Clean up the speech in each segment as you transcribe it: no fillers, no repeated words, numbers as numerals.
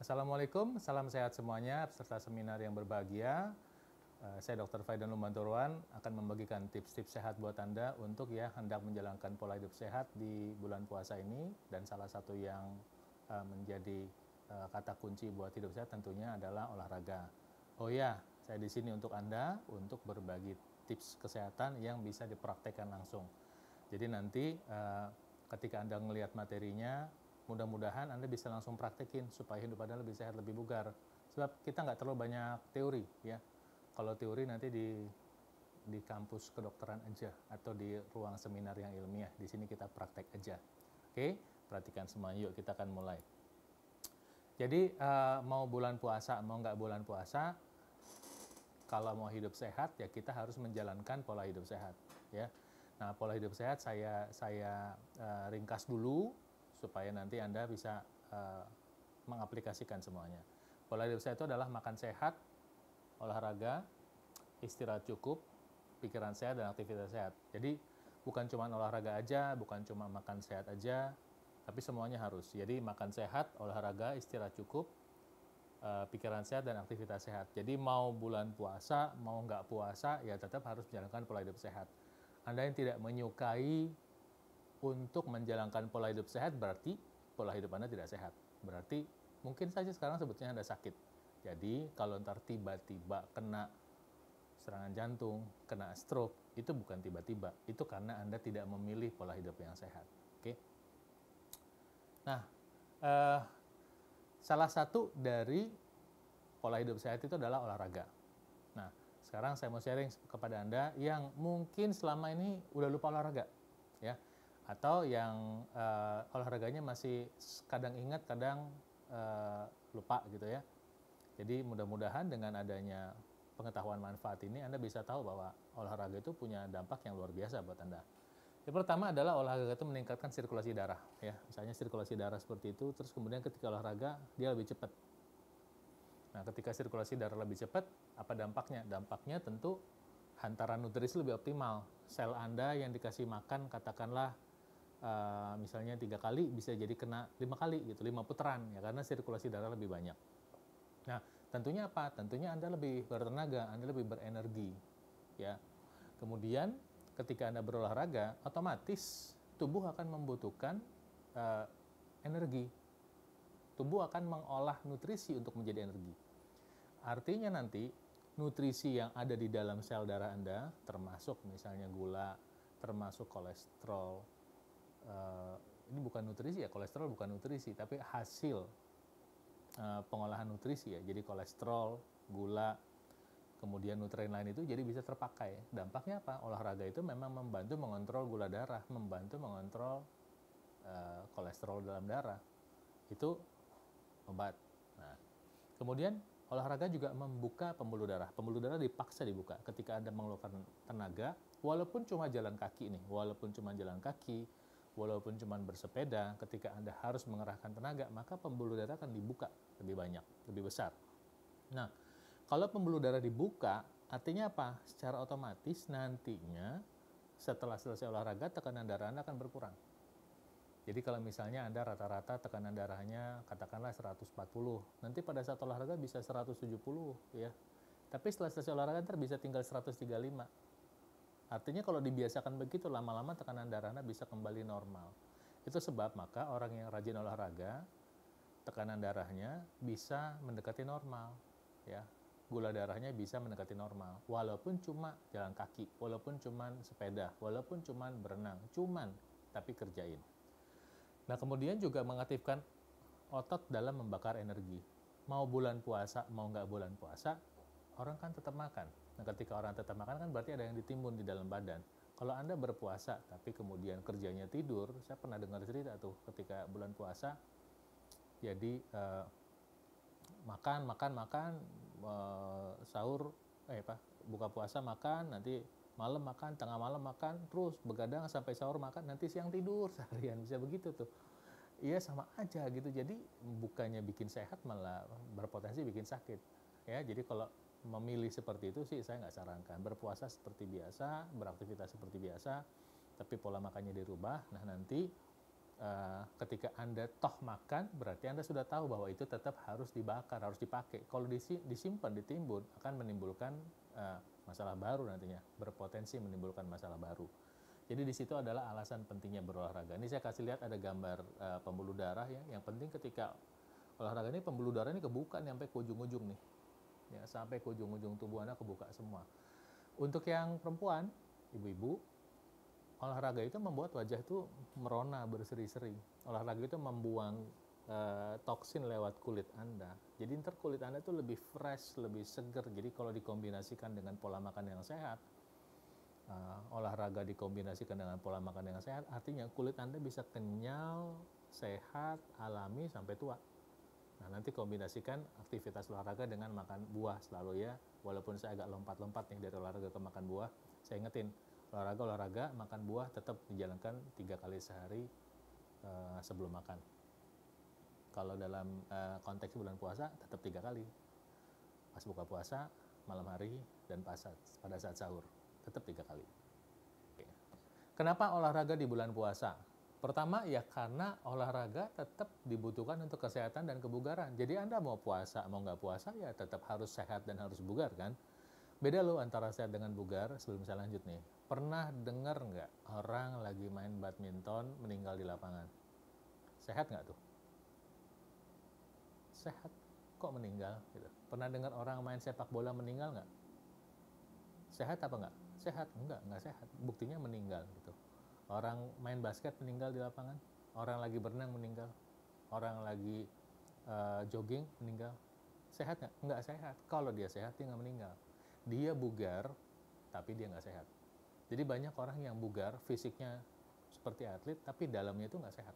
Assalamualaikum, salam sehat semuanya, peserta seminar yang berbahagia. Saya Dr. Faidan Lumbanturuan akan membagikan tips-tips sehat buat Anda untuk ya hendak menjalankan pola hidup sehat di bulan puasa ini. Dan salah satu yang menjadi kata kunci buat hidup sehat tentunya adalah olahraga. Oh ya, saya di sini untuk Anda untuk berbagi tips kesehatan yang bisa dipraktekkan langsung. Jadi nanti ketika Anda melihat materinya, mudah-mudahan Anda bisa langsung praktekin supaya hidup Anda lebih sehat, lebih bugar. Sebab kita nggak terlalu banyak teori ya. Kalau teori nanti di kampus kedokteran aja atau di ruang seminar yang ilmiah. Di sini kita praktek aja. Oke, perhatikan semua. Yuk kita akan mulai. Jadi mau bulan puasa, mau nggak bulan puasa, kalau mau hidup sehat ya kita harus menjalankan pola hidup sehat ya. Nah, pola hidup sehat saya ringkas dulu supaya nanti Anda bisa mengaplikasikan semuanya. Pola hidup sehat itu adalah makan sehat, olahraga, istirahat cukup, pikiran sehat, dan aktivitas sehat. Jadi bukan cuma olahraga aja, bukan cuma makan sehat aja, tapi semuanya harus. Jadi makan sehat, olahraga, istirahat cukup, pikiran sehat, dan aktivitas sehat. Jadi mau bulan puasa, mau nggak puasa, ya tetap harus menjalankan pola hidup sehat. Anda yang tidak menyukai untuk menjalankan pola hidup sehat, berarti pola hidup Anda tidak sehat. Berarti mungkin saja sekarang sebetulnya Anda sakit. Jadi kalau ntar tiba-tiba kena serangan jantung, kena stroke, itu bukan tiba-tiba. Itu karena Anda tidak memilih pola hidup yang sehat. Oke? Nah, salah satu dari pola hidup sehat itu adalah olahraga. Nah, sekarang saya mau sharing kepada Anda yang mungkin selama ini udah lupa olahraga, ya, atau yang olahraganya masih kadang ingat, kadang lupa gitu ya. Jadi mudah-mudahan dengan adanya pengetahuan manfaat ini Anda bisa tahu bahwa olahraga itu punya dampak yang luar biasa buat Anda. Yang pertama adalah olahraga itu meningkatkan sirkulasi darah, ya. Misalnya sirkulasi darah seperti itu, terus kemudian ketika olahraga dia lebih cepat. Nah, ketika sirkulasi darah lebih cepat, apa dampaknya? Dampaknya tentu hantaran nutrisi lebih optimal. Sel Anda yang dikasih makan katakanlah misalnya 3 kali bisa jadi kena 5 kali gitu, 5 putaran ya karena sirkulasi darah lebih banyak. Nah, tentunya apa? Tentunya Anda lebih bertenaga, Anda lebih berenergi ya. Kemudian ketika Anda berolahraga, otomatis tubuh akan membutuhkan energi. Tubuh akan mengolah nutrisi untuk menjadi energi. Artinya nanti nutrisi yang ada di dalam sel darah Anda, termasuk misalnya gula, termasuk kolesterol, ini bukan nutrisi ya, kolesterol bukan nutrisi, tapi hasil pengolahan nutrisi ya. Jadi kolesterol, gula, kemudian nutrien lain itu jadi bisa terpakai. Dampaknya apa? Olahraga itu memang membantu mengontrol gula darah, membantu mengontrol kolesterol dalam darah. Itu obat. Nah, kemudian olahraga juga membuka pembuluh darah. Pembuluh darah dipaksa dibuka ketika Anda mengeluarkan tenaga, walaupun cuma jalan kaki nih, walaupun cuma jalan kaki, walaupun cuma bersepeda, ketika Anda harus mengerahkan tenaga, maka pembuluh darah akan dibuka lebih banyak, lebih besar. Nah, kalau pembuluh darah dibuka, artinya apa? Secara otomatis nantinya setelah selesai olahraga, tekanan darah Anda akan berkurang. Jadi kalau misalnya Anda rata-rata tekanan darahnya katakanlah 140, nanti pada saat olahraga bisa 170 ya. Tapi setelah selesai olahraga ntar bisa tinggal 135. Artinya kalau dibiasakan begitu lama-lama tekanan darah Anda bisa kembali normal. Itu sebab maka orang yang rajin olahraga tekanan darahnya bisa mendekati normal ya. Gula darahnya bisa mendekati normal walaupun cuma jalan kaki, walaupun cuma sepeda, walaupun cuma berenang, tapi kerjain. Nah, kemudian juga mengaktifkan otot dalam membakar energi. Mau bulan puasa, mau nggak bulan puasa, orang kan tetap makan. Nah, ketika orang tetap makan kan berarti ada yang ditimbun di dalam badan. Kalau Anda berpuasa, tapi kemudian kerjanya tidur, saya pernah dengar cerita tuh ketika bulan puasa, jadi makan, sahur, buka puasa makan, nanti malam makan, tengah malam makan, terus begadang sampai sahur makan, nanti siang tidur seharian, bisa begitu tuh. Iya sama aja gitu, jadi bukannya bikin sehat malah berpotensi bikin sakit. Ya, jadi kalau memilih seperti itu sih saya nggak sarankan. Berpuasa seperti biasa, beraktivitas seperti biasa, tapi pola makannya dirubah. Nah nanti ketika Anda toh makan, berarti Anda sudah tahu bahwa itu tetap harus dibakar, harus dipakai. Kalau disimpan, ditimbun, akan menimbulkan masalah baru nantinya, berpotensi menimbulkan masalah baru. Jadi di situ adalah alasan pentingnya berolahraga. Ini saya kasih lihat ada gambar pembuluh darah ya. Yang penting ketika olahraga ini pembuluh darah ini kebuka nih sampai ke ujung-ujung nih. Ya, sampai ke ujung-ujung tubuh Anda kebuka semua. Untuk yang perempuan, ibu-ibu, olahraga itu membuat wajah itu merona, berseri-seri. Olahraga itu membuang toksin lewat kulit Anda. Jadi ntar kulit Anda itu lebih fresh, lebih seger. Jadi kalau dikombinasikan dengan pola makan yang sehat, olahraga dikombinasikan dengan pola makan yang sehat, artinya kulit Anda bisa kenyal, sehat, alami sampai tua. Nah, nanti kombinasikan aktivitas olahraga dengan makan buah selalu ya. Walaupun saya agak lompat-lompat nih dari olahraga ke makan buah, saya ingetin, olahraga, makan buah tetap dijalankan 3 kali sehari sebelum makan. Kalau dalam konteks bulan puasa, tetap 3 kali. Pas buka puasa, malam hari, dan pada saat sahur. Tetap 3 kali. Oke. Kenapa olahraga di bulan puasa? Pertama, ya karena olahraga tetap dibutuhkan untuk kesehatan dan kebugaran. Jadi Anda mau puasa, mau nggak puasa, ya tetap harus sehat dan harus bugar kan? Beda loh antara sehat dengan bugar. Sebelum saya lanjut nih, pernah dengar nggak orang lagi main badminton meninggal di lapangan? Sehat nggak tuh? Sehat. Kok meninggal? Gitu. Pernah dengar orang main sepak bola meninggal nggak? Sehat apa nggak? Sehat. Nggak sehat. Buktinya meninggal gitu. Orang main basket meninggal di lapangan, orang lagi berenang meninggal, orang lagi jogging meninggal. Sehat nggak? Nggak sehat. Kalau dia sehat, dia nggak meninggal. Dia bugar, tapi dia nggak sehat. Jadi banyak orang yang bugar, fisiknya seperti atlet, tapi dalamnya itu nggak sehat.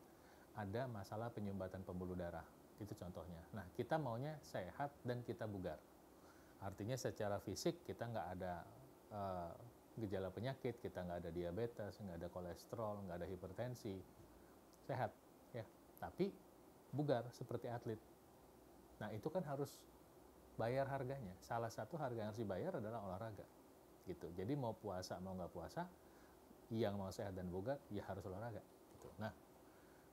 Ada masalah penyumbatan pembuluh darah. Itu contohnya. Nah, kita maunya sehat dan kita bugar. Artinya secara fisik kita nggak ada gejala penyakit, kita nggak ada diabetes, nggak ada kolesterol, nggak ada hipertensi, sehat ya, tapi bugar seperti atlet. Nah, itu kan harus bayar harganya. Salah satu harga yang harus dibayar adalah olahraga gitu. Jadi mau puasa mau nggak puasa, yang mau sehat dan bugar ya harus olahraga gitu. Nah,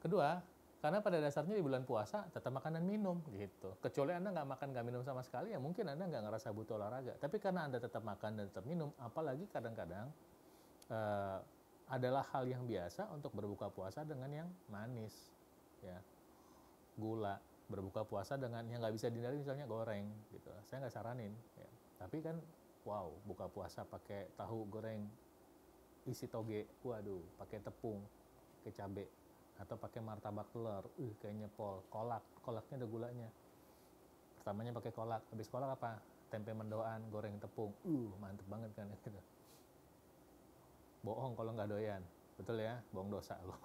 kedua, karena pada dasarnya di bulan puasa tetap makan dan minum gitu. Kecuali Anda nggak makan nggak minum sama sekali, ya mungkin Anda nggak ngerasa butuh olahraga. Tapi karena Anda tetap makan dan tetap minum, apalagi kadang-kadang adalah hal yang biasa untuk berbuka puasa dengan yang manis, ya, gula. Berbuka puasa dengan yang nggak bisa dihindari, misalnya goreng gitu. Saya nggak saranin. Ya. Tapi kan, wow, buka puasa pakai tahu goreng isi toge, waduh, pakai tepung, pakai cabe, atau pakai martabak telur, kayaknya kolaknya ada gulanya. Pertamanya pakai kolak, habis kolak apa? Tempe mendoan, goreng tepung, mantep banget kan gitu. Bohong kalau nggak doyan, betul ya, bohong dosa loh.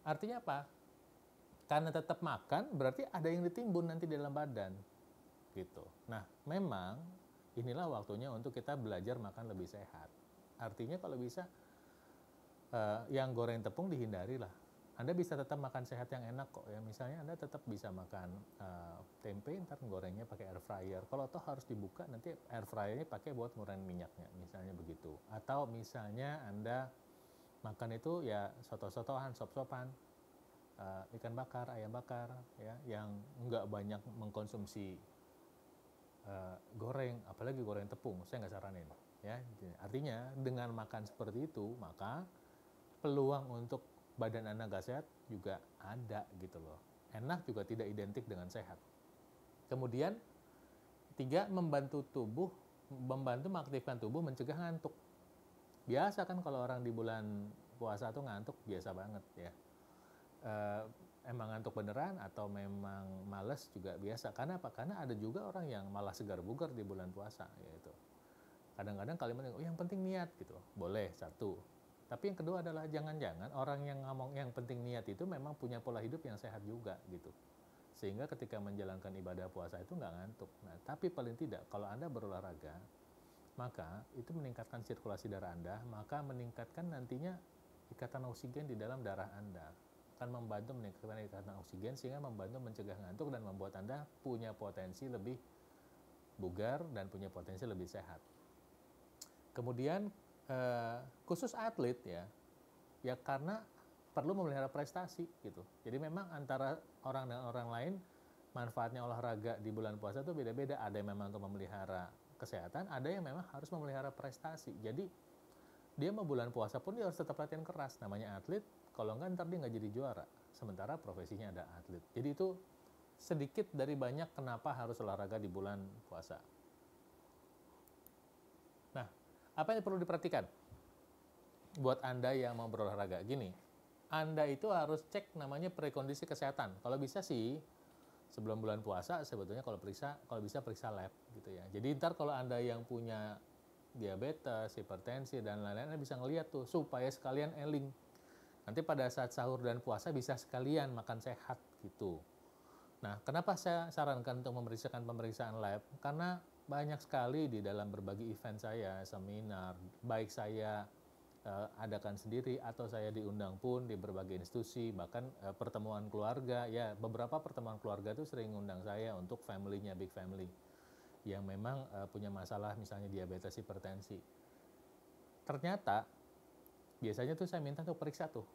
Artinya apa? Karena tetap makan, berarti ada yang ditimbun nanti di dalam badan, gitu. Nah, memang inilah waktunya untuk kita belajar makan lebih sehat. Artinya kalau bisa yang goreng tepung dihindari lah. Anda bisa tetap makan sehat yang enak kok ya. Misalnya Anda tetap bisa makan tempe, ntar gorengnya pakai air fryer. Kalau toh harus dibuka, nanti air fryernya pakai buat ngurangin minyaknya, misalnya begitu. Atau misalnya Anda makan itu ya soto-sotoan, sop-sopan, ikan bakar, ayam bakar, ya, yang nggak banyak mengkonsumsi goreng, apalagi goreng tepung. Saya nggak saranin. Ya, artinya dengan makan seperti itu, maka peluang untuk badan Anda nggak sehat juga ada gitu loh. Enak juga tidak identik dengan sehat. Kemudian, 3, membantu mengaktifkan tubuh mencegah ngantuk. Biasa kan kalau orang di bulan puasa tuh ngantuk, biasa banget ya. Emang ngantuk beneran atau memang males juga biasa. Karena apa? Karena ada juga orang yang malah segar bugar di bulan puasa, yaitu. Kadang-kadang kalimatnya, yang penting niat gitu. Boleh, satu. Tapi yang kedua adalah jangan-jangan orang yang ngomong yang penting niat itu memang punya pola hidup yang sehat juga gitu. Sehingga ketika menjalankan ibadah puasa itu nggak ngantuk. Nah, tapi paling tidak kalau Anda berolahraga, maka itu meningkatkan sirkulasi darah Anda, maka meningkatkan nantinya ikatan oksigen di dalam darah Anda. Akan membantu meningkatkan ikatan oksigen sehingga membantu mencegah ngantuk dan membuat Anda punya potensi lebih bugar dan punya potensi lebih sehat. Kemudian khusus atlet ya karena perlu memelihara prestasi gitu. Jadi memang antara orang dan orang lain manfaatnya olahraga di bulan puasa itu beda-beda. Ada yang memang untuk memelihara kesehatan, ada yang memang harus memelihara prestasi. Jadi dia mau bulan puasa pun dia harus tetap latihan keras. Namanya atlet, kalau enggak ntar dia nggak jadi juara. Sementara profesinya ada atlet. Jadi itu sedikit dari banyak kenapa harus olahraga di bulan puasa. Nah, apa yang perlu diperhatikan buat Anda yang mau berolahraga? Gini, Anda itu harus cek namanya prekondisi kesehatan. Kalau bisa sih sebelum bulan puasa sebetulnya kalau bisa periksa lab gitu ya. Jadi ntar kalau Anda yang punya diabetes, hipertensi dan lain-lain, Anda bisa ngeliat tuh supaya sekalian eling. Nanti pada saat sahur dan puasa bisa sekalian makan sehat gitu. Nah, kenapa saya sarankan untuk memeriksakan pemeriksaan lab? Karena banyak sekali di dalam berbagai event saya, seminar, baik saya adakan sendiri atau saya diundang pun di berbagai institusi, bahkan pertemuan keluarga, ya beberapa pertemuan keluarga itu sering undang saya untuk family-nya, big family, yang memang punya masalah misalnya diabetes, hipertensi. Ternyata, biasanya tuh saya minta untuk periksa tuh.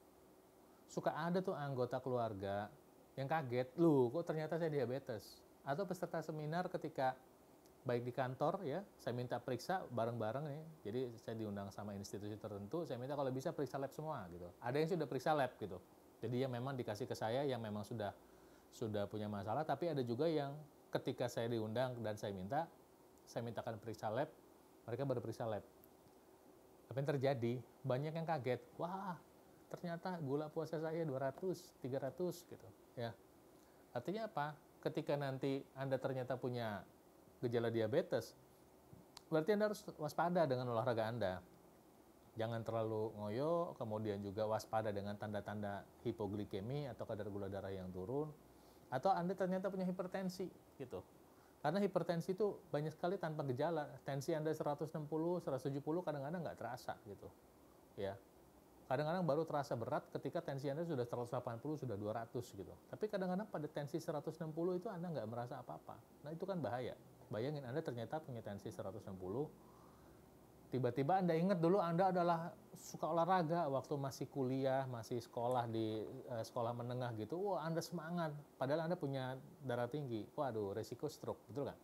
Suka ada tuh anggota keluarga yang kaget, loh kok ternyata saya diabetes. Atau peserta seminar ketika baik di kantor ya, saya minta periksa bareng-bareng nih. Jadi saya diundang sama institusi tertentu, saya minta kalau bisa periksa lab semua gitu. Ada yang sudah periksa lab gitu. Jadi yang memang dikasih ke saya yang memang sudah punya masalah, tapi ada juga yang ketika saya diundang dan saya mintakan periksa lab, mereka baru periksa lab. Apa yang terjadi? Banyak yang kaget. Wah, ternyata gula puasa saya 200, 300 gitu ya. Artinya apa? Ketika nanti Anda ternyata punya gejala diabetes, berarti Anda harus waspada dengan olahraga Anda. Jangan terlalu ngoyo, kemudian juga waspada dengan tanda-tanda hipoglikemi atau kadar gula darah yang turun, atau Anda ternyata punya hipertensi gitu. Karena hipertensi itu banyak sekali tanpa gejala. Tensi Anda 160, 170 kadang-kadang nggak terasa gitu. Ya. Kadang-kadang baru terasa berat ketika tensi Anda sudah 180, sudah 200 gitu. Tapi kadang-kadang pada tensi 160 itu Anda nggak merasa apa-apa. Nah itu kan bahaya. Bayangin Anda ternyata punya tensi 160, tiba-tiba Anda ingat dulu Anda adalah suka olahraga waktu masih kuliah, masih sekolah di sekolah menengah gitu. Wah Anda semangat, padahal Anda punya darah tinggi. Waduh, resiko stroke, betul kan?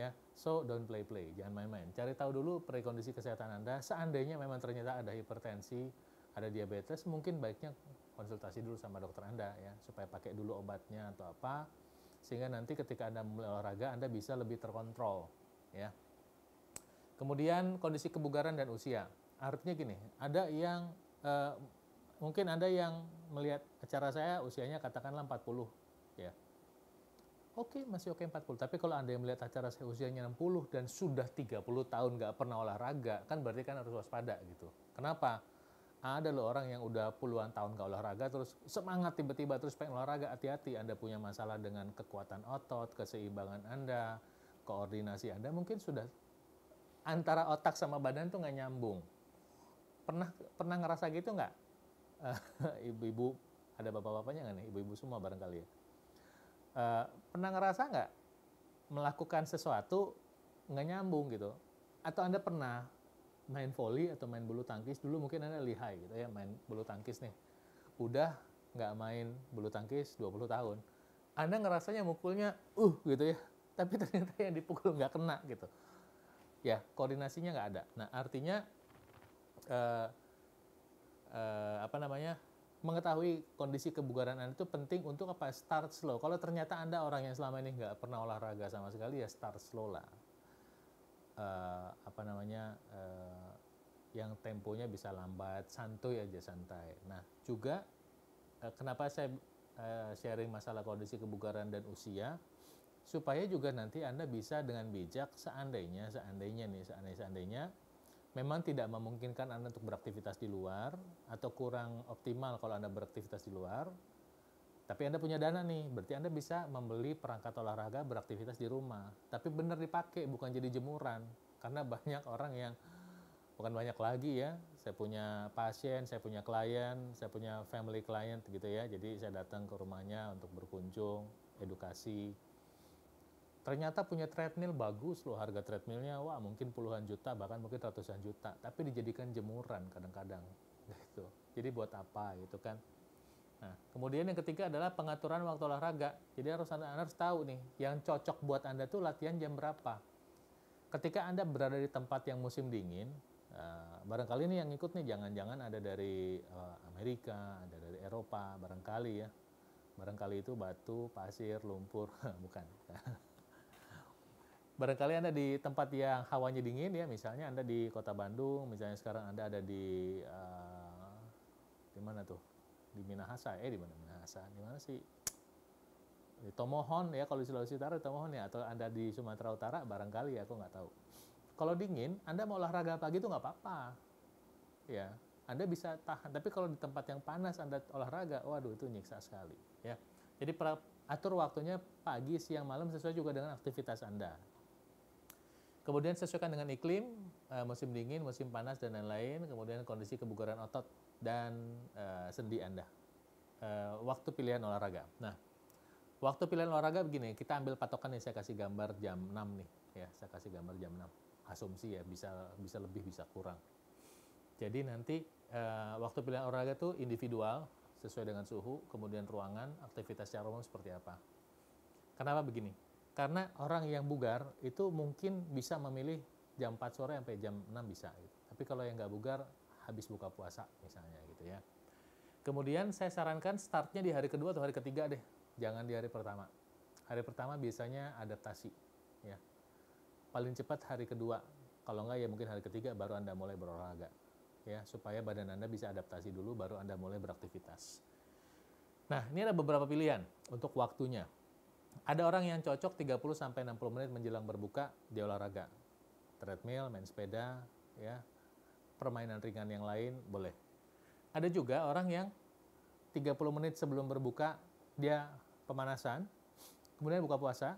Ya, so don't play-play, jangan main-main. Cari tahu dulu prekondisi kesehatan Anda. Seandainya memang ternyata ada hipertensi, ada diabetes, mungkin baiknya konsultasi dulu sama dokter Anda ya, supaya pakai dulu obatnya atau apa, sehingga nanti ketika Anda mulai olahraga, Anda bisa lebih terkontrol ya. Kemudian kondisi kebugaran dan usia. Artinya gini, ada yang mungkin Anda yang melihat acara saya usianya katakanlah 40 ya. Oke, masih oke 40. Tapi kalau Anda yang melihat acara saya usianya 60 dan sudah 30 tahun nggak pernah olahraga, kan berarti kan harus waspada gitu. Kenapa? Ada loh orang yang udah puluhan tahun nggak olahraga, terus semangat tiba-tiba terus pengen olahraga. Hati-hati, Anda punya masalah dengan kekuatan otot, keseimbangan Anda, koordinasi Anda mungkin sudah antara otak sama badan tuh nggak nyambung. Pernah ngerasa gitu nggak? Ibu-ibu, ada bapak-bapaknya nggak nih? Ibu-ibu semua barangkali ya. Pernah ngerasa nggak melakukan sesuatu nggak nyambung gitu? Atau Anda pernah main volley atau main bulu tangkis, dulu mungkin Anda lihai gitu ya, main bulu tangkis nih. Udah nggak main bulu tangkis 20 tahun. Anda ngerasanya mukulnya gitu ya, tapi ternyata yang dipukul nggak kena gitu. Ya, koordinasinya nggak ada. Nah, artinya mengetahui kondisi kebugaran Anda itu penting untuk apa? Start slow. Kalau ternyata Anda orang yang selama ini nggak pernah olahraga sama sekali, ya start slow lah. Yang temponya bisa lambat, santuy aja, santai. Nah, juga kenapa saya sharing masalah kondisi kebugaran dan usia, supaya juga nanti Anda bisa dengan bijak seandainya memang tidak memungkinkan Anda untuk beraktivitas di luar atau kurang optimal kalau Anda beraktivitas di luar, tapi Anda punya dana nih, berarti Anda bisa membeli perangkat olahraga beraktivitas di rumah. Tapi benar dipakai, bukan jadi jemuran. Karena banyak orang yang, bukan banyak lagi ya, saya punya pasien, saya punya klien, saya punya family client gitu ya. Jadi saya datang ke rumahnya untuk berkunjung, edukasi. Ternyata punya treadmill bagus loh, harga treadmillnya wah mungkin puluhan juta, bahkan mungkin ratusan juta. Tapi dijadikan jemuran kadang-kadang. gitu. Jadi buat apa gitu kan. Nah, kemudian yang ketiga adalah pengaturan waktu olahraga. Jadi Anda harus tahu nih, yang cocok buat Anda tuh latihan jam berapa. Ketika Anda berada di tempat yang musim dingin, barangkali nih yang ikut nih jangan-jangan ada dari Amerika, ada dari Eropa, barangkali ya. Barangkali itu batu, pasir, lumpur, bukan. Barangkali Anda di tempat yang hawanya dingin ya, misalnya Anda di Kota Bandung, misalnya sekarang Anda ada di mana tuh? Di Minahasa, di mana Minahasa? Di mana sih? Di Tomohon ya, kalau di Sulawesi Utara di Tomohon ya, atau Anda di Sumatera Utara, barangkali ya, aku nggak tahu. Kalau dingin, Anda mau olahraga pagi itu nggak apa-apa. Ya, Anda bisa tahan. Tapi kalau di tempat yang panas Anda olahraga, waduh itu nyiksa sekali. Ya, jadi atur waktunya pagi, siang, malam sesuai juga dengan aktivitas Anda. Kemudian sesuaikan dengan iklim, musim dingin, musim panas, dan lain-lain. Kemudian kondisi kebugaran otot dan sendi Anda. Waktu pilihan olahraga. Nah, waktu pilihan olahraga begini, kita ambil patokan nih, saya kasih gambar jam 6 nih. Ya, saya kasih gambar jam 6. Asumsi ya, bisa lebih, bisa kurang. Jadi nanti waktu pilihan olahraga itu individual, sesuai dengan suhu, kemudian ruangan, aktivitas secara umum seperti apa. Kenapa begini? Karena orang yang bugar itu mungkin bisa memilih jam 4 sore sampai jam 6 bisa. Gitu. Tapi kalau yang nggak bugar, habis buka puasa misalnya gitu ya. Kemudian saya sarankan startnya di hari kedua atau hari ketiga deh. Jangan di hari pertama. Hari pertama biasanya adaptasi. Ya. Paling cepat hari kedua. Kalau nggak ya mungkin hari ketiga baru Anda mulai berolahraga. Ya, supaya badan Anda bisa adaptasi dulu, baru Anda mulai beraktivitas. Nah, ini ada beberapa pilihan untuk waktunya. Ada orang yang cocok 30-60 menit menjelang berbuka di olahraga. Treadmill, main sepeda, ya, permainan ringan yang lain, boleh. Ada juga orang yang 30 menit sebelum berbuka, dia pemanasan, kemudian buka puasa,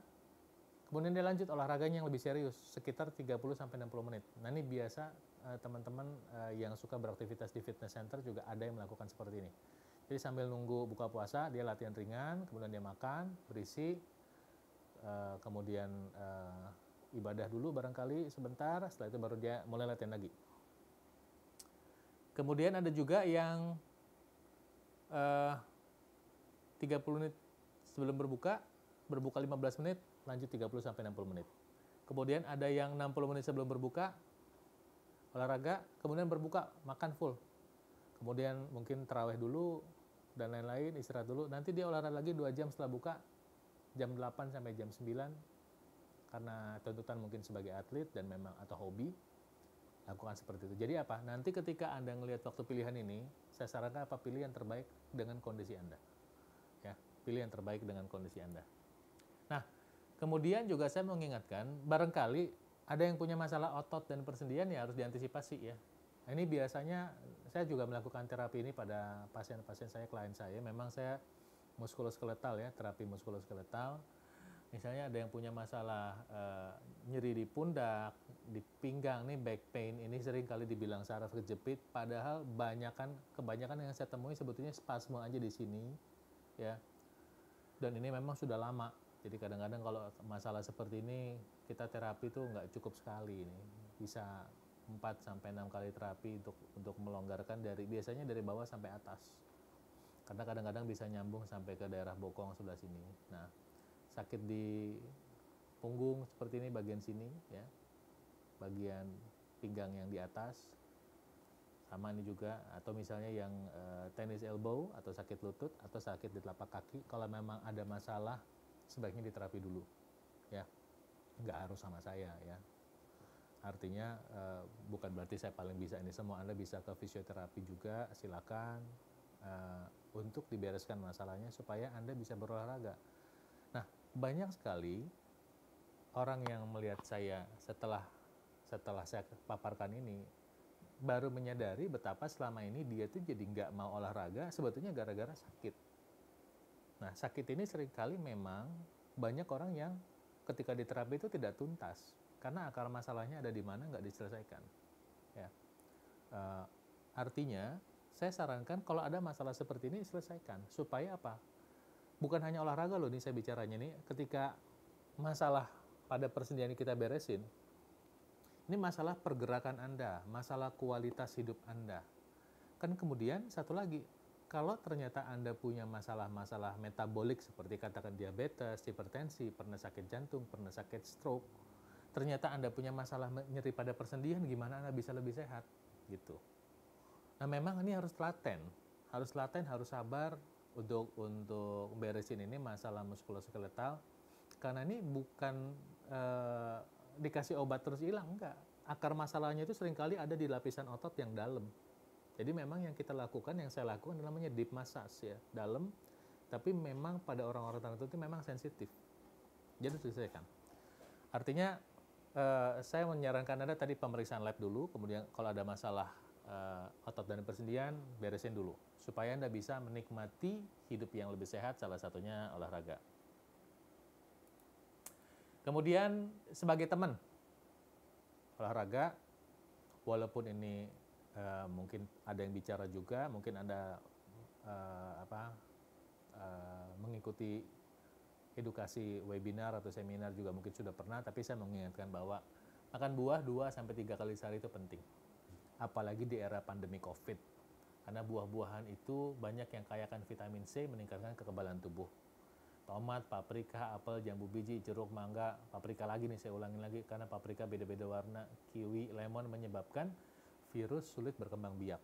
kemudian dia lanjut olahraganya yang lebih serius, sekitar 30-60 menit. Nah, ini biasa teman-teman yang suka beraktivitas di fitness center juga ada yang melakukan seperti ini. Jadi sambil nunggu buka puasa, dia latihan ringan, kemudian dia makan, berisi, kemudian ibadah dulu barangkali sebentar, setelah itu baru dia mulai latihan lagi. Kemudian ada juga yang 30 menit sebelum berbuka 15 menit, lanjut 30-60 menit. Kemudian ada yang 60 menit sebelum berbuka, olahraga, kemudian berbuka, makan full. Kemudian mungkin tarawih dulu, dan lain-lain, istirahat dulu. Nanti dia olahraga lagi 2 jam setelah buka, jam 8 sampai jam 9, karena tuntutan mungkin sebagai atlet dan memang atau hobi, lakukan seperti itu. Jadi apa? Nanti ketika Anda melihat waktu pilihan ini, saya sarankan apa pilih yang terbaik dengan kondisi Anda. Ya, pilih yang terbaik dengan kondisi Anda. Nah, kemudian juga saya mengingatkan, barangkali ada yang punya masalah otot dan persendian ya harus diantisipasi ya. Nah, ini biasanya saya juga melakukan terapi ini pada pasien-pasien saya, klien saya. Memang saya muskuloskeletal ya, terapi muskuloskeletal. Misalnya ada yang punya masalah nyeri di pundak, di pinggang, nih back pain, ini sering kali dibilang saraf kejepit, padahal kebanyakan yang saya temui sebetulnya spasme aja di sini, ya. Dan ini memang sudah lama. Jadi kadang-kadang kalau masalah seperti ini kita terapi tuh nggak cukup sekali ini. Bisa 4-6 kali terapi untuk melonggarkan biasanya dari bawah sampai atas. Karena kadang-kadang bisa nyambung sampai ke daerah bokong sebelah sini. Nah, sakit di punggung seperti ini bagian sini ya. Bagian pinggang yang di atas. Sama ini juga, atau misalnya yang tennis elbow atau sakit lutut atau sakit di telapak kaki, kalau memang ada masalah sebaiknya diterapi dulu ya, nggak harus sama saya ya. Artinya bukan berarti saya paling bisa ini semua. Anda bisa ke fisioterapi juga, silakan untuk dibereskan masalahnya supaya Anda bisa berolahraga. Nah, banyak sekali orang yang melihat saya setelah saya paparkan ini baru menyadari betapa selama ini dia tuh jadi nggak mau olahraga sebetulnya gara-gara sakit. Nah, sakit ini seringkali memang banyak orang yang ketika diterapi itu tidak tuntas karena akar masalahnya ada di mana nggak diselesaikan. Ya. Artinya, saya sarankan kalau ada masalah seperti ini selesaikan supaya apa? Bukan hanya olahraga loh, ini saya bicaranya nih. Ketika masalah pada persendian kita beresin, ini masalah pergerakan Anda, masalah kualitas hidup Anda. kan kemudian satu lagi, kalau ternyata Anda punya masalah-masalah metabolik seperti katakan diabetes, hipertensi, pernah sakit jantung, pernah sakit stroke, ternyata Anda punya masalah nyeri pada persendian, gimana Anda bisa lebih sehat? Gitu. Nah, memang ini harus telaten, harus sabar untuk beresin ini masalah muskuloskeletal, karena ini bukan dikasih obat terus hilang, enggak. Akar masalahnya itu seringkali ada di lapisan otot yang dalam. Jadi memang yang kita lakukan, yang saya lakukan namanya deep massage ya, dalam, tapi memang pada orang-orang tertentu itu memang sensitif. Jadi diselesaikan. Artinya saya menyarankan Anda tadi pemeriksaan lab dulu, kemudian kalau ada masalah otot dan persendian, beresin dulu. Supaya Anda bisa menikmati hidup yang lebih sehat, salah satunya olahraga. Kemudian sebagai teman, olahraga, walaupun ini mungkin ada yang bicara juga, mungkin Anda mengikuti edukasi webinar atau seminar juga mungkin sudah pernah, tapi saya mengingatkan bahwa makan buah 2-3 kali sehari itu penting. Apalagi di era pandemi COVID. Karena buah-buahan itu banyak yang kayakan vitamin C, meningkatkan kekebalan tubuh. Tomat, paprika, apel, jambu biji, jeruk, mangga, paprika lagi nih, saya ulangin lagi, karena paprika beda-beda warna, kiwi, lemon menyebabkan virus sulit berkembang biak.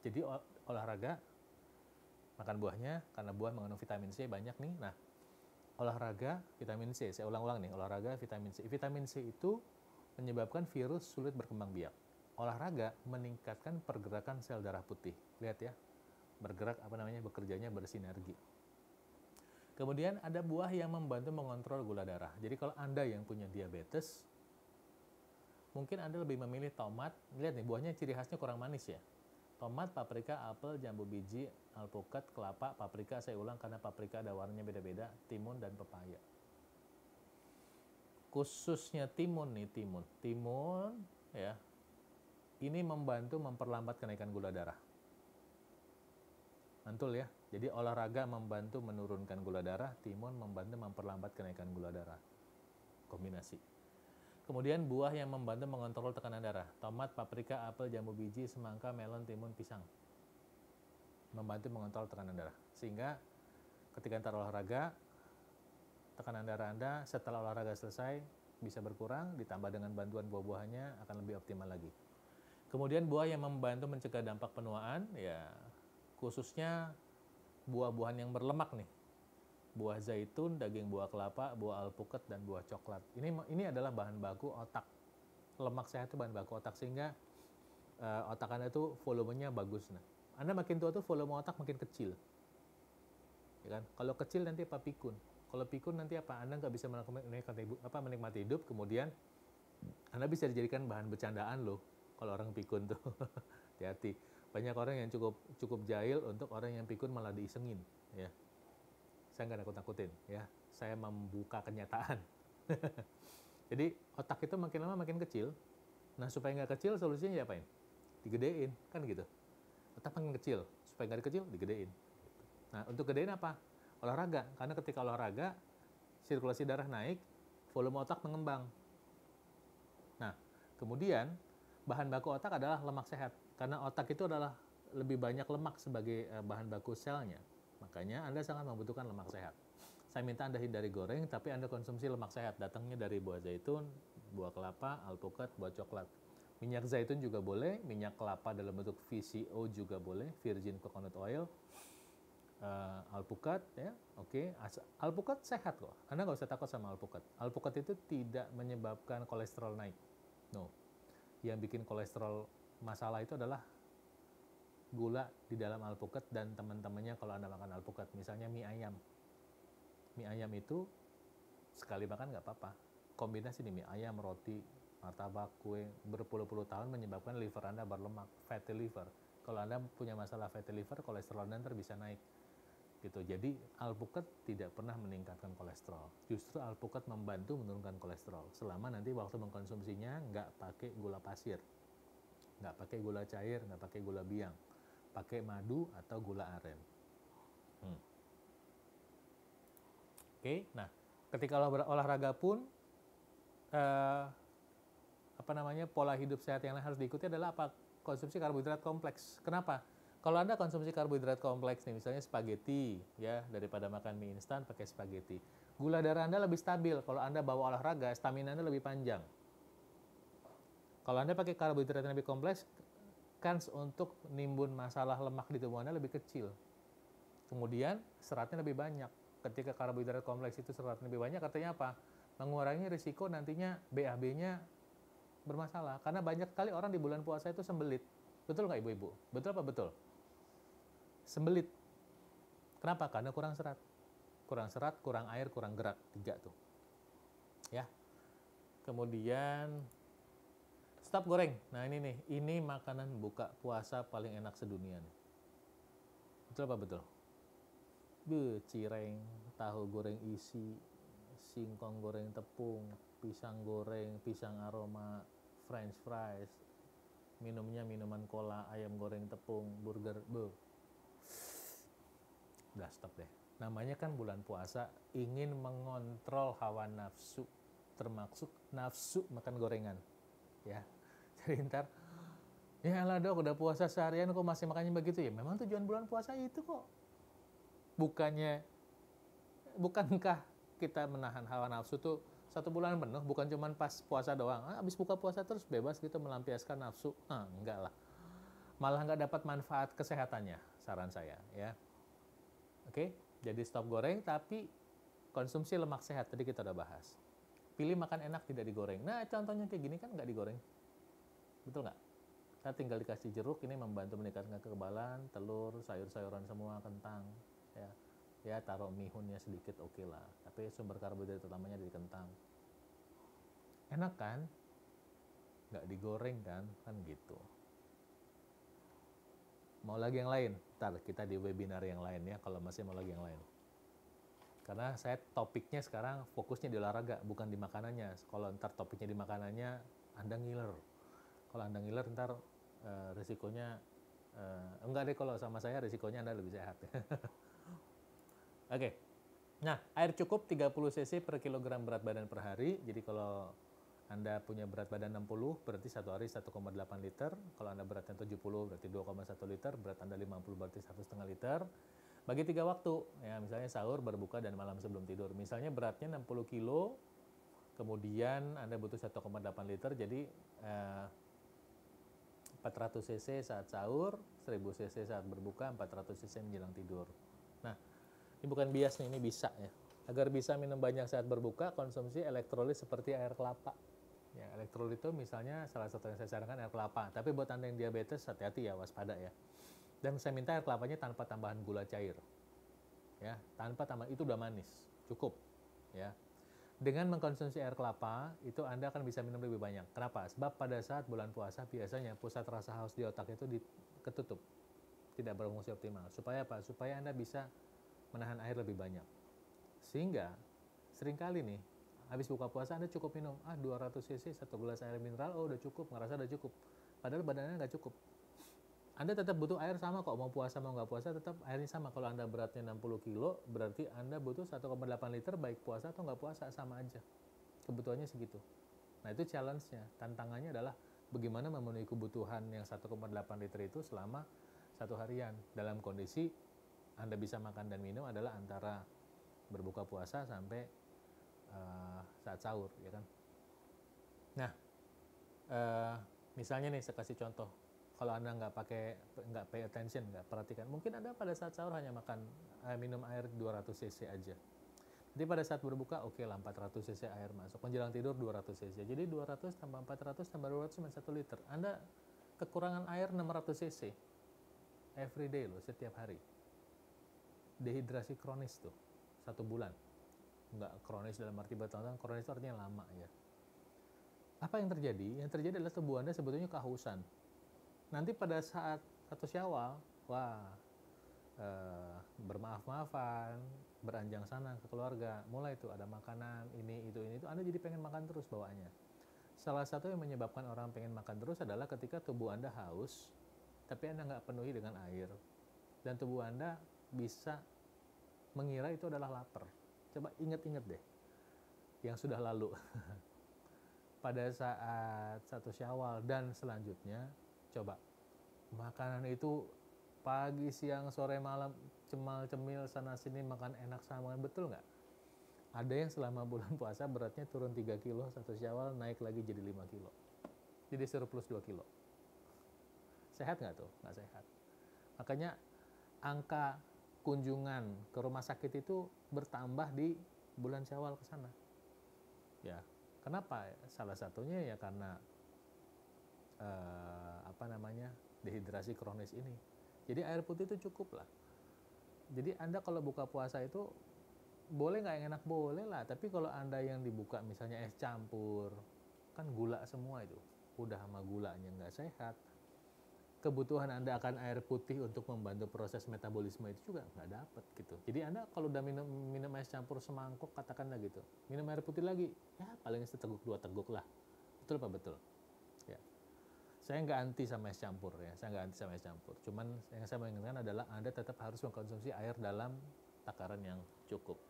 Jadi olahraga, makan buahnya, karena buah mengandung vitamin C banyak nih. Nah, olahraga, vitamin C, saya ulang-ulang nih, olahraga, vitamin C. Vitamin C itu menyebabkan virus sulit berkembang biak. Olahraga meningkatkan pergerakan sel darah putih. Lihat ya, bergerak bekerjanya bersinergi. Kemudian ada buah yang membantu mengontrol gula darah. Jadi kalau Anda yang punya diabetes, mungkin Anda lebih memilih tomat. Lihat nih, buahnya ciri khasnya kurang manis ya. Tomat, paprika, apel, jambu biji, alpukat, kelapa, paprika, saya ulang karena paprika ada warnanya beda-beda, timun, dan pepaya. Khususnya timun nih, timun ya, ini membantu memperlambat kenaikan gula darah. Mantul ya, jadi olahraga membantu menurunkan gula darah, timun membantu memperlambat kenaikan gula darah. Kombinasi. Kemudian buah yang membantu mengontrol tekanan darah, tomat, paprika, apel, jambu biji, semangka, melon, timun, pisang. Membantu mengontrol tekanan darah. Sehingga ketika Anda olahraga, tekanan darah Anda setelah olahraga selesai bisa berkurang, ditambah dengan bantuan buah-buahannya akan lebih optimal lagi. Kemudian buah yang membantu mencegah dampak penuaan, ya khususnya buah-buahan yang berlemak nih. Buah zaitun, daging buah kelapa, buah alpukat, dan buah coklat. Ini adalah bahan baku otak. Lemak sehat itu bahan baku otak, sehingga otak Anda itu volumenya bagus. Nah, Anda makin tua tuh volume otak makin kecil. Ya kan? Kalau kecil nanti apa? Pikun. Kalau pikun nanti apa? Anda nggak bisa menikmati hidup, kemudian Anda bisa dijadikan bahan bercandaan loh. Kalau orang pikun tuh, hati-hati. Banyak orang yang cukup jahil untuk orang yang pikun malah diisengin. Ya. Saya nggak nakut-nakutin, ya. Saya membuka kenyataan. Jadi otak itu makin lama makin kecil. Nah, supaya nggak kecil, solusinya diapain? Digedein, kan gitu. Otak makin kecil, supaya nggak kecil, digedein. Nah, untuk gedein apa? Olahraga. Karena ketika olahraga, sirkulasi darah naik, volume otak mengembang. Nah, kemudian bahan baku otak adalah lemak sehat. Karena otak itu adalah lebih banyak lemak sebagai bahan baku selnya. Makanya Anda sangat membutuhkan lemak sehat. Saya minta Anda hindari goreng, tapi Anda konsumsi lemak sehat. Datangnya dari buah zaitun, buah kelapa, alpukat, buah coklat. Minyak zaitun juga boleh, minyak kelapa dalam bentuk VCO juga boleh, virgin coconut oil, alpukat, ya, oke. Alpukat sehat kok. Anda nggak usah takut sama alpukat. Alpukat itu tidak menyebabkan kolesterol naik. No. Yang bikin kolesterol masalah itu adalah gula di dalam alpukat dan teman-temannya kalau Anda makan alpukat. Misalnya mie ayam. Mie ayam itu sekali makan nggak apa-apa. Kombinasi nih mie ayam, roti, martabak, kue, berpuluh-puluh tahun menyebabkan liver Anda berlemak, fatty liver. Kalau Anda punya masalah fatty liver, kolesterol Anda bisa naik. Gitu. Jadi alpukat tidak pernah meningkatkan kolesterol. Justru alpukat membantu menurunkan kolesterol. Selama nanti waktu mengkonsumsinya nggak pakai gula pasir, nggak pakai gula cair, nggak pakai gula biang, pakai madu atau gula aren. Oke, nah ketika olahraga pun pola hidup sehat yang harus diikuti adalah apa? Konsumsi karbohidrat kompleks. Kenapa? Kalau Anda konsumsi karbohidrat kompleks nih, misalnya spaghetti, ya, daripada makan mie instan pakai spaghetti. Gula darah Anda lebih stabil kalau Anda bawa olahraga, stamina Anda lebih panjang. Kalau Anda pakai karbohidrat yang lebih kompleks, kans untuk nimbun masalah lemak di tubuh Anda lebih kecil. Kemudian seratnya lebih banyak. Ketika karbohidrat kompleks itu seratnya lebih banyak, artinya apa? Mengurangi risiko nantinya BAB-nya bermasalah. Karena banyak sekali orang di bulan puasa itu sembelit. Betul nggak ibu-ibu? Betul apa betul? Sembelit. Kenapa? Karena kurang serat. Kurang serat, kurang air, kurang gerak. 3 tuh. Ya. Kemudian stop goreng. Nah ini nih, ini makanan buka puasa paling enak sedunia nih. Betul apa betul? Cireng, tahu goreng isi, singkong goreng tepung, pisang goreng, pisang aroma, french fries, minumnya minuman cola, ayam goreng tepung, burger, udah stop deh. Namanya kan bulan puasa, ingin mengontrol hawa nafsu, termasuk nafsu makan gorengan. Ya, jadi ntar, ya lah dok, udah puasa seharian kok masih makannya begitu ya. Memang tujuan bulan puasa itu kok. Bukankah kita menahan hawa nafsu tuh 1 bulan penuh, bukan cuma pas puasa doang. Abis buka puasa terus bebas gitu melampiaskan nafsu. Enggak lah. Malah nggak dapat manfaat kesehatannya, saran saya ya. Oke, jadi stop goreng tapi konsumsi lemak sehat, tadi kita udah bahas. Pilih makan enak, tidak digoreng. Nah, contohnya kayak gini kan nggak digoreng. Betul nggak? Kita tinggal dikasih jeruk, ini membantu meningkatkan kekebalan, telur, sayur-sayuran semua, kentang. Ya taruh mihunnya sedikit oke lah. Tapi sumber karbohidrat utamanya dari kentang. Enak kan? Nggak digoreng kan? Kan gitu. Mau lagi yang lain? Ntar kita di webinar yang lain ya, kalau masih mau lagi yang lain. Karena saya topiknya sekarang fokusnya di olahraga, bukan di makanannya. Kalau ntar topiknya di makanannya, Anda ngiler. Kalau Anda ngiler, ntar risikonya, enggak deh, kalau sama saya risikonya Anda lebih sehat. Oke. Nah, air cukup 30 cc per kilogram berat badan per hari. Jadi kalau Anda punya berat badan 60, berarti 1 hari 1,8 liter. Kalau Anda beratnya 70, berarti 2,1 liter. Berat Anda 50, berarti 1,5 liter. Bagi 3 waktu, ya misalnya sahur, berbuka, dan malam sebelum tidur. Misalnya beratnya 60 kilo, kemudian Anda butuh 1,8 liter, jadi 400 cc saat sahur, 1000 cc saat berbuka, 400 cc menjelang tidur. Nah, ini bukan bias nih, ini bisa ya. Agar bisa minum banyak saat berbuka, konsumsi elektrolit seperti air kelapa. Ya, elektrolit itu misalnya salah satu yang saya sarankan air kelapa. Tapi buat Anda yang diabetes, hati-hati ya, waspada ya. Dan saya minta air kelapanya tanpa tambahan gula cair. Ya, tanpa tambahan, itu udah manis, cukup. Ya. Dengan mengkonsumsi air kelapa, itu Anda akan bisa minum lebih banyak. Kenapa? Sebab pada saat bulan puasa, biasanya pusat rasa haus di otak itu ketutup. Tidak berfungsi optimal. Supaya apa? Supaya Anda bisa menahan air lebih banyak. Sehingga, seringkali nih, habis buka puasa Anda cukup minum, 200 cc, 1 gelas air mineral, udah cukup, ngerasa udah cukup. Padahal badannya nggak cukup. Anda tetap butuh air sama kok, mau puasa mau nggak puasa tetap airnya sama. Kalau Anda beratnya 60 kilo, berarti Anda butuh 1,8 liter baik puasa atau nggak puasa, sama aja. Kebutuhannya segitu. Nah itu challenge-nya, tantangannya adalah bagaimana memenuhi kebutuhan yang 1,8 liter itu selama 1 harian. Dalam kondisi Anda bisa makan dan minum adalah antara berbuka puasa sampai saat sahur, ya kan. Nah, misalnya nih saya kasih contoh. Kalau Anda nggak pay attention, nggak perhatikan, mungkin Anda pada saat sahur hanya minum air 200 cc aja. Jadi pada saat berbuka, oke lah 400 cc air masuk. Menjelang tidur 200 cc. Jadi 200 tambah 400 tambah 200 cuma 1 liter. Anda kekurangan air 600 cc. Every day loh, setiap hari. Dehidrasi kronis tuh, 1 bulan. Nggak kronis dalam arti bertahun-tahun, kronis itu artinya lama ya. Apa yang terjadi? Yang terjadi adalah tubuh Anda sebetulnya kehausan. Nanti pada saat 1 Syawal, bermaaf-maafan, beranjang sana ke keluarga, mulai tuh ada makanan, ini, itu, Anda jadi pengen makan terus bawaannya. Salah satu yang menyebabkan orang pengen makan terus adalah ketika tubuh Anda haus, tapi Anda nggak penuhi dengan air, dan tubuh Anda bisa mengira itu adalah lapar. Coba ingat-ingat deh, yang sudah lalu. Pada saat 1 Syawal dan selanjutnya, coba makanan itu pagi, siang, sore, malam, cemal-cemil sana-sini, makan enak sama betul nggak? Ada yang selama bulan puasa beratnya turun 3 kilo, 1 Syawal naik lagi jadi 5 kilo. Jadi surplus 2 kilo. Sehat nggak tuh? Nggak sehat. Makanya angka kunjungan ke rumah sakit itu bertambah di bulan Syawal ke sana. Ya, kenapa? Salah satunya ya karena dehidrasi kronis ini. Jadi air putih itu cukup lah. Jadi Anda kalau buka puasa itu boleh nggak yang enak? Boleh lah. Tapi kalau Anda yang dibuka misalnya es campur, kan gula semua itu. Udah sama gulanya nggak sehat. Kebutuhan Anda akan air putih untuk membantu proses metabolisme itu juga nggak dapat gitu. Jadi Anda kalau udah minum es campur semangkok, katakanlah gitu, minum air putih lagi, ya paling seteguk 2 teguk lah. Betul apa betul? Ya. Saya nggak anti sama es campur ya, saya nggak anti sama es campur. Cuman yang saya menginginkan adalah Anda tetap harus mengkonsumsi air dalam takaran yang cukup.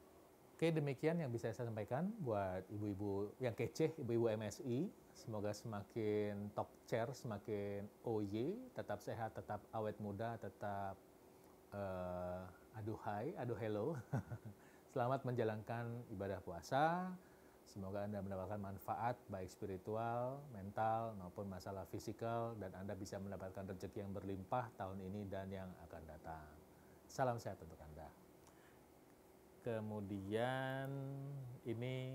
Oke, demikian yang bisa saya sampaikan buat ibu-ibu yang kece, ibu-ibu MSI. Semoga semakin top chair, semakin OY, tetap sehat, tetap awet muda, tetap aduhai, aduh hello. Selamat menjalankan ibadah puasa. Semoga Anda mendapatkan manfaat baik spiritual, mental, maupun masalah fisikal, dan Anda bisa mendapatkan rezeki yang berlimpah tahun ini dan yang akan datang. Salam sehat untuk Anda. Kemudian ini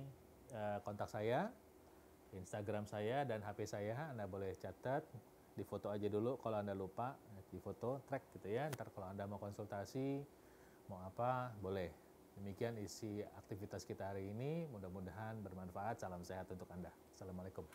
kontak saya, Instagram saya dan HP saya, Anda boleh catat, difoto aja dulu kalau Anda lupa, difoto, track gitu ya, ntar kalau Anda mau konsultasi, mau apa, boleh. Demikian isi aktivitas kita hari ini, mudah-mudahan bermanfaat, salam sehat untuk Anda. Assalamualaikum.